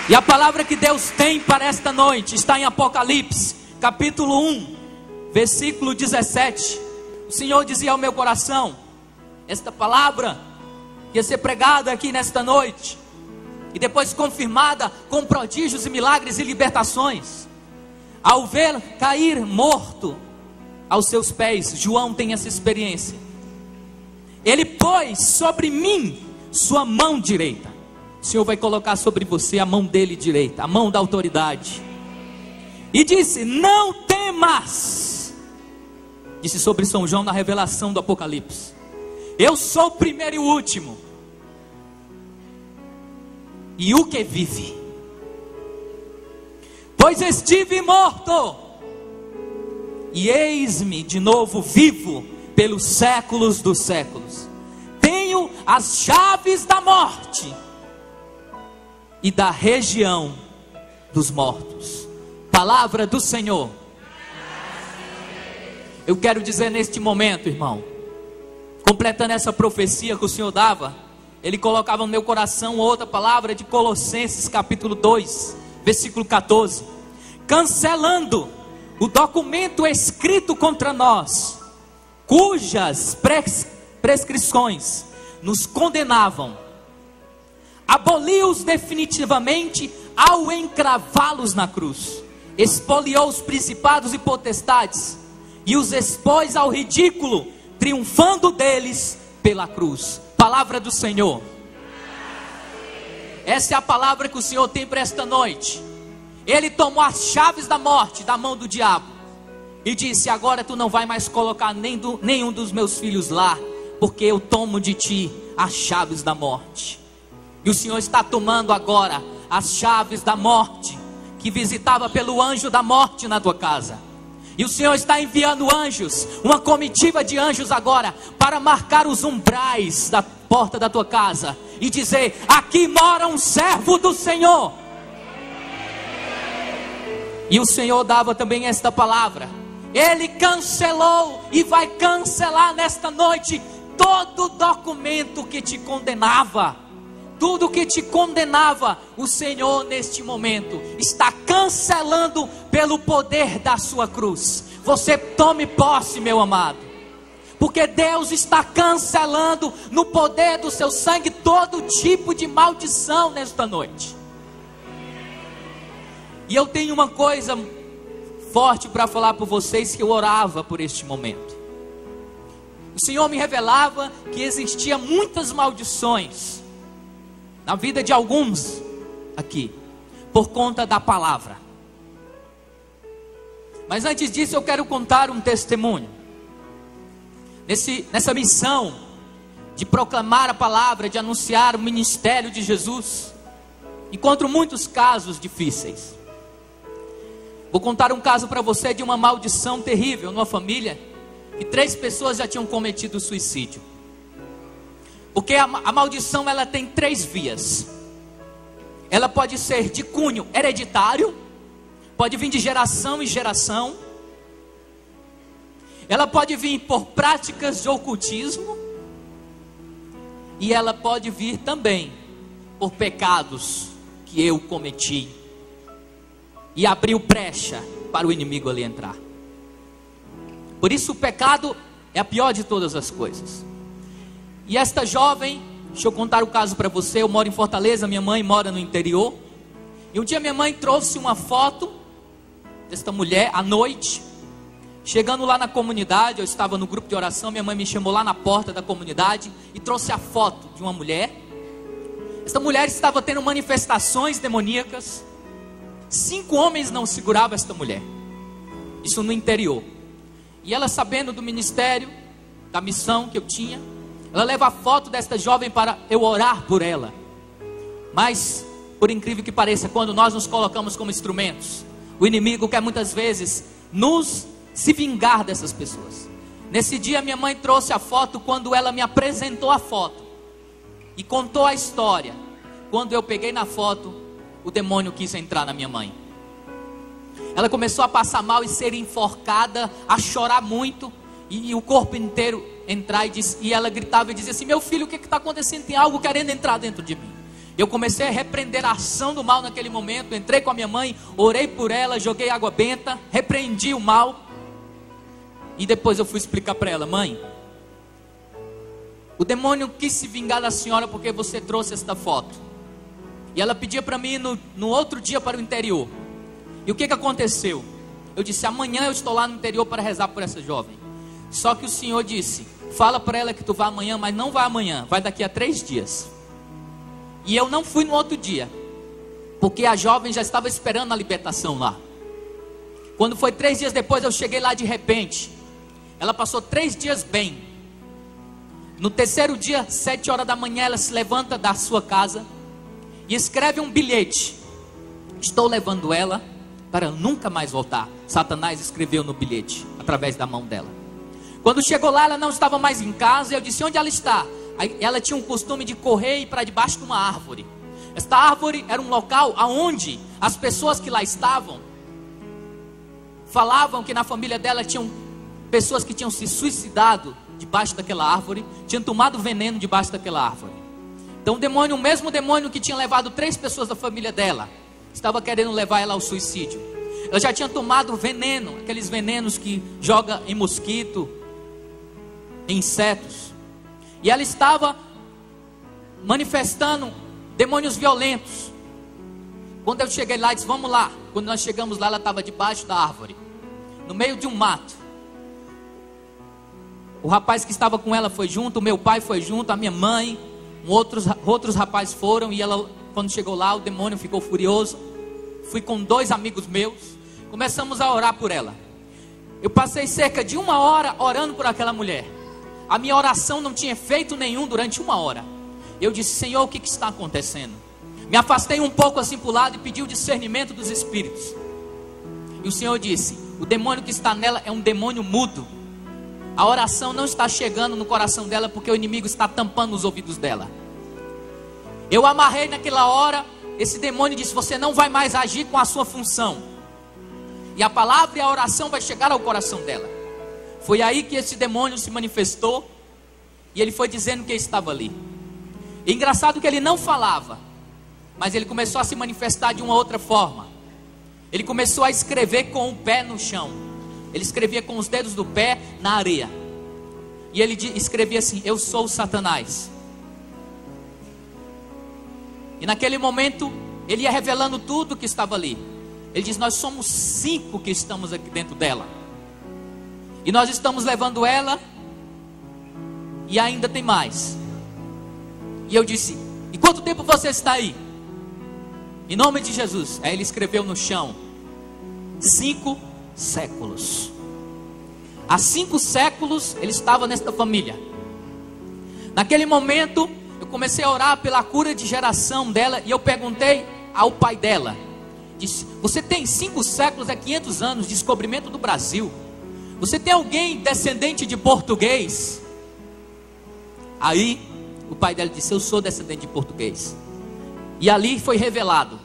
E a palavra que Deus tem para esta noite está em Apocalipse, capítulo 1, versículo 17. O Senhor dizia ao meu coração: esta palavra ia ser pregada aqui nesta noite, e depois confirmada com prodígios e milagres e libertações. Ao ver cair morto aos seus pés, João tem essa experiência. Ele pôs sobre mim sua mão direita. O Senhor vai colocar sobre você a mão dele direita, a mão da autoridade. E disse: não temas. Disse sobre São João na revelação do Apocalipse: eu sou o primeiro e o último, e o que vive. Pois estive morto, e eis-me de novo vivo pelos séculos dos séculos. Tenho as chaves da morte e da região dos mortos. Palavra do Senhor. Eu quero dizer neste momento, irmão, completando essa profecia que o Senhor dava, Ele colocava no meu coração outra palavra de Colossenses capítulo 2, versículo 14, cancelando o documento escrito contra nós, cujas prescrições nos condenavam. Aboliu-os definitivamente ao encravá-los na cruz. Expoliou os principados e potestades e os expôs ao ridículo, triunfando deles pela cruz. Palavra do Senhor. Essa é a palavra que o Senhor tem para esta noite. Ele tomou as chaves da morte da mão do diabo e disse: agora tu não vai mais colocar nenhum dos meus filhos lá, porque eu tomo de ti as chaves da morte. E o Senhor está tomando agora as chaves da morte, que visitava pelo anjo da morte na tua casa. E o Senhor está enviando anjos, uma comitiva de anjos agora, para marcar os umbrais da porta da tua casa e dizer: aqui mora um servo do Senhor. E o Senhor dava também esta palavra: Ele cancelou e vai cancelar nesta noite todo documento que te condenava. Tudo que te condenava, o Senhor neste momento está cancelando pelo poder da sua cruz. Você tome posse, meu amado, porque Deus está cancelando no poder do seu sangue todo tipo de maldição nesta noite. E eu tenho uma coisa forte para falar para vocês, que eu orava por este momento. O Senhor me revelava que existia muitas maldições na vida de alguns aqui, por conta da palavra. Mas antes disso eu quero contar um testemunho. Nessa missão de proclamar a palavra, de anunciar o ministério de Jesus, encontro muitos casos difíceis. Vou contar um caso para você de uma maldição terrível numa família, que 3 pessoas já tinham cometido suicídio. Porque a maldição, ela tem 3 vias. Ela pode ser de cunho hereditário, pode vir de geração em geração. Ela pode vir por práticas de ocultismo, e ela pode vir também por pecados que eu cometi e abriu brecha para o inimigo ali entrar. Por isso o pecado é a pior de todas as coisas. E esta jovem, deixa eu contar o caso para você. Eu moro em Fortaleza, minha mãe mora no interior. E um dia minha mãe trouxe uma foto desta mulher à noite. Chegando lá na comunidade, eu estava no grupo de oração, minha mãe me chamou lá na porta da comunidade e trouxe a foto de uma mulher. Esta mulher estava tendo manifestações demoníacas. 5 homens não seguravam esta mulher. Isso no interior. E ela, sabendo do ministério, da missão que eu tinha, ela leva a foto desta jovem para eu orar por ela. Mas, por incrível que pareça, quando nós nos colocamos como instrumentos, o inimigo quer muitas vezes se vingar dessas pessoas. Nesse dia minha mãe trouxe a foto. Quando ela me apresentou a foto e contou a história, quando eu peguei na foto, o demônio quis entrar na minha mãe. Ela começou a passar mal e ser enforcada, a chorar muito, e o corpo inteiro entrar, e ela gritava e dizia assim: meu filho, o que está acontecendo? Tem algo querendo entrar dentro de mim. Eu comecei a repreender a ação do mal naquele momento. Entrei com a minha mãe, orei por ela, joguei água benta, repreendi o mal. E depois eu fui explicar para ela: mãe, o demônio quis se vingar da senhora porque você trouxe esta foto. E ela pedia para mim ir no outro dia para o interior. E o que aconteceu? Eu disse: amanhã eu estou lá no interior para rezar por essa jovem. Só que o Senhor disse: fala para ela que tu vai amanhã, mas não vai amanhã, vai daqui a 3 dias. E eu não fui no outro dia, porque a jovem já estava esperando a libertação lá. Quando foi 3 dias depois, eu cheguei lá de repente. Ela passou 3 dias bem. No terceiro dia, 7 horas da manhã, ela se levanta da sua casa e escreve um bilhete: estou levando ela para nunca mais voltar. Satanás escreveu no bilhete, através da mão dela. Quando chegou lá, ela não estava mais em casa. Eu disse: onde ela está? Aí, ela tinha um costume de correr e ir para debaixo de uma árvore. Esta árvore era um local onde as pessoas que lá estavam falavam que na família dela tinham pessoas que tinham se suicidado debaixo daquela árvore, tinham tomado veneno debaixo daquela árvore. Então o demônio, o mesmo demônio que tinha levado 3 pessoas da família dela, estava querendo levar ela ao suicídio. Ela já tinha tomado veneno, aqueles venenos que joga em mosquito, em insetos. E ela estava manifestando demônios violentos. Quando eu cheguei lá, disse: vamos lá. Quando nós chegamos lá, ela estava debaixo da árvore, no meio de um mato. O rapaz que estava com ela foi junto, o meu pai foi junto, a minha mãe, outros rapazes foram. E ela, quando chegou lá, o demônio ficou furioso. Fui com 2 amigos meus, começamos a orar por ela. Eu passei cerca de 1 hora orando por aquela mulher. A minha oração não tinha efeito nenhum durante 1 hora. Eu disse: Senhor, o que está acontecendo? Me afastei um pouco assim para o lado e pedi o discernimento dos espíritos. E o Senhor disse: o demônio que está nela é um demônio mudo. A oração não está chegando no coração dela porque o inimigo está tampando os ouvidos dela. Eu amarrei naquela hora esse demônio e disse: você não vai mais agir com a sua função. E a palavra e a oração vai chegar ao coração dela. Foi aí que esse demônio se manifestou. E ele foi dizendo que estava ali. E engraçado que ele não falava, mas ele começou a se manifestar de uma outra forma. Ele começou a escrever com o pé no chão. Ele escrevia com os dedos do pé na areia. E ele escrevia assim: eu sou o Satanás. E naquele momento ele ia revelando tudo que estava ali. Ele diz: nós somos 5 que estamos aqui dentro dela. E nós estamos levando ela. E ainda tem mais. E eu disse: e quanto tempo você está aí? Em nome de Jesus. Aí ele escreveu no chão: 5 séculos. Há 5 séculos ele estava nesta família. Naquele momento eu comecei a orar pela cura de geração dela. E eu perguntei ao pai dela. Disse: você tem 5 séculos, é 500 anos, descobrimento do Brasil. Você tem alguém descendente de português? Aí o pai dela disse: eu sou descendente de português. E ali foi revelado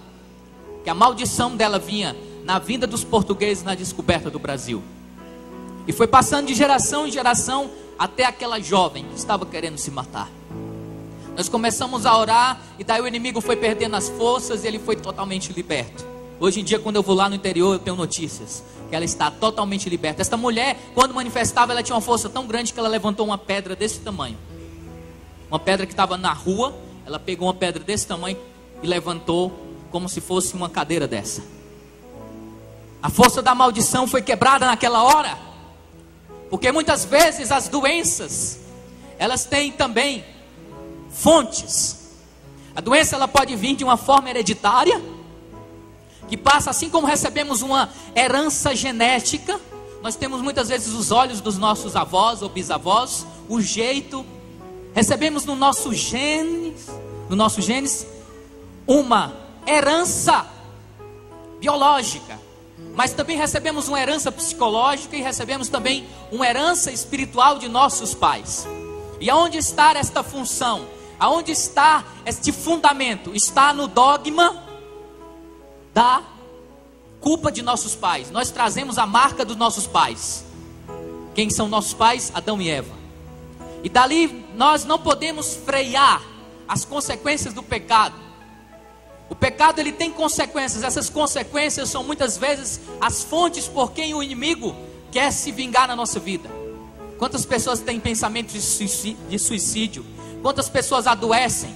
que a maldição dela vinha na vinda dos portugueses na descoberta do Brasil. E foi passando de geração em geração até aquela jovem que estava querendo se matar. Nós começamos a orar e daí o inimigo foi perdendo as forças e ele foi totalmente liberto. Hoje em dia, quando eu vou lá no interior, eu tenho notícias que ela está totalmente liberta. Esta mulher, quando manifestava, ela tinha uma força tão grande que ela levantou uma pedra desse tamanho. Uma pedra que estava na rua, ela pegou uma pedra desse tamanho e levantou como se fosse uma cadeira dessa. A força da maldição foi quebrada naquela hora. Porque muitas vezes as doenças, elas têm também fontes. A doença ela pode vir de uma forma hereditária, que passa assim como recebemos uma herança genética. Nós temos muitas vezes os olhos dos nossos avós ou bisavós, o jeito. Recebemos no nosso genes uma herança biológica, mas também recebemos uma herança psicológica e recebemos também uma herança espiritual de nossos pais. E aonde está esta função? Aonde está este fundamento? Está no dogma da culpa de nossos pais. Nós trazemos a marca dos nossos pais. Quem são nossos pais? Adão e Eva. E dali nós não podemos frear as consequências do pecado. O pecado, ele tem consequências. Essas consequências são muitas vezes as fontes por quem o inimigo quer se vingar na nossa vida. Quantas pessoas têm pensamentos de suicídio? Quantas pessoas adoecem?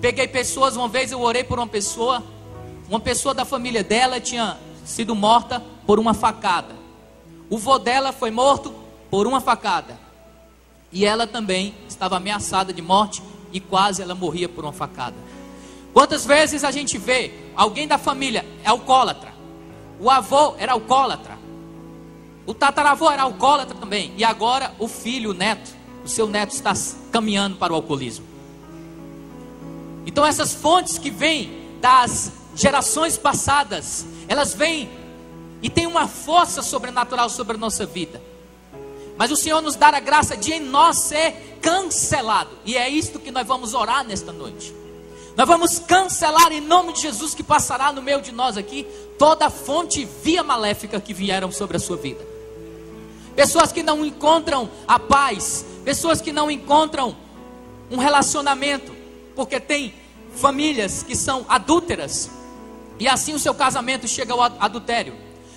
Peguei pessoas, uma vez eu orei por uma pessoa da família dela tinha sido morta por uma facada. O vô dela foi morto por uma facada. E ela também estava ameaçada de morte e quase ela morria por uma facada. Quantas vezes a gente vê alguém da família é alcoólatra, o avô era alcoólatra, o tataravô era alcoólatra também, e agora o filho, o neto, o seu neto está caminhando para o alcoolismo. Então essas fontes que vêm das gerações passadas, elas vêm e têm uma força sobrenatural sobre a nossa vida. Mas o Senhor nos dá a graça de em nós ser cancelado, e é isto que nós vamos orar nesta noite. Nós vamos cancelar em nome de Jesus, que passará no meio de nós aqui toda fonte via maléfica que vieram sobre a sua vida. Pessoas que não encontram a paz, pessoas que não encontram um relacionamento, porque tem famílias que são adúlteras, e assim o seu casamento chega ao adultério.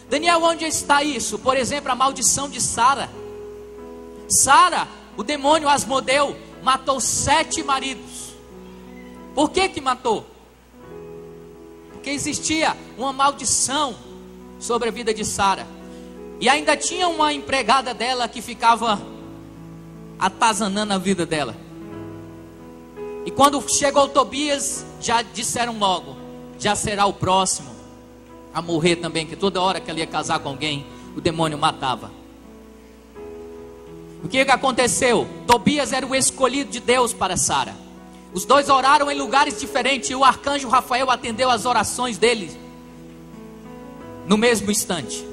Daniel, onde está isso? Por exemplo, a maldição de Sara. Sara, o demônio Asmodeu, matou 7 maridos. Por que matou? Porque existia uma maldição sobre a vida de Sara. E ainda tinha uma empregada dela que ficava atazanando a vida dela. E quando chegou Tobias, já disseram logo: já será o próximo a morrer também, que toda hora que ela ia casar com alguém, o demônio matava. O que aconteceu? Tobias era o escolhido de Deus para Sara. Os dois oraram em lugares diferentes, e o arcanjo Rafael atendeu as orações deles no mesmo instante.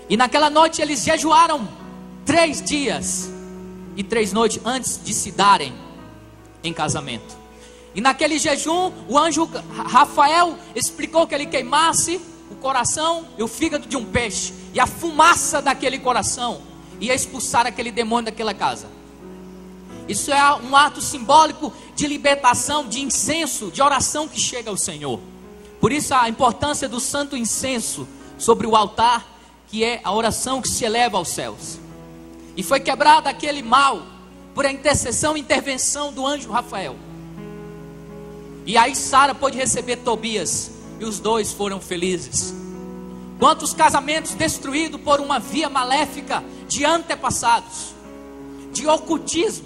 E naquela noite eles jejuaram 3 dias e 3 noites antes de se darem em casamento. E naquele jejum, o anjo Rafael explicou que ele queimasse o coração e o fígado de um peixe, e a fumaça daquele coração ia expulsar aquele demônio daquela casa. Isso é um ato simbólico de libertação, de incenso, de oração que chega ao Senhor. Por isso a importância do santo incenso sobre o altar, que é a oração que se eleva aos céus. E foi quebrado aquele mal por a intercessão e intervenção do anjo Rafael. E aí Sara pôde receber Tobias, e os dois foram felizes. Quantos casamentos destruídos por uma via maléfica de antepassados, de ocultismo,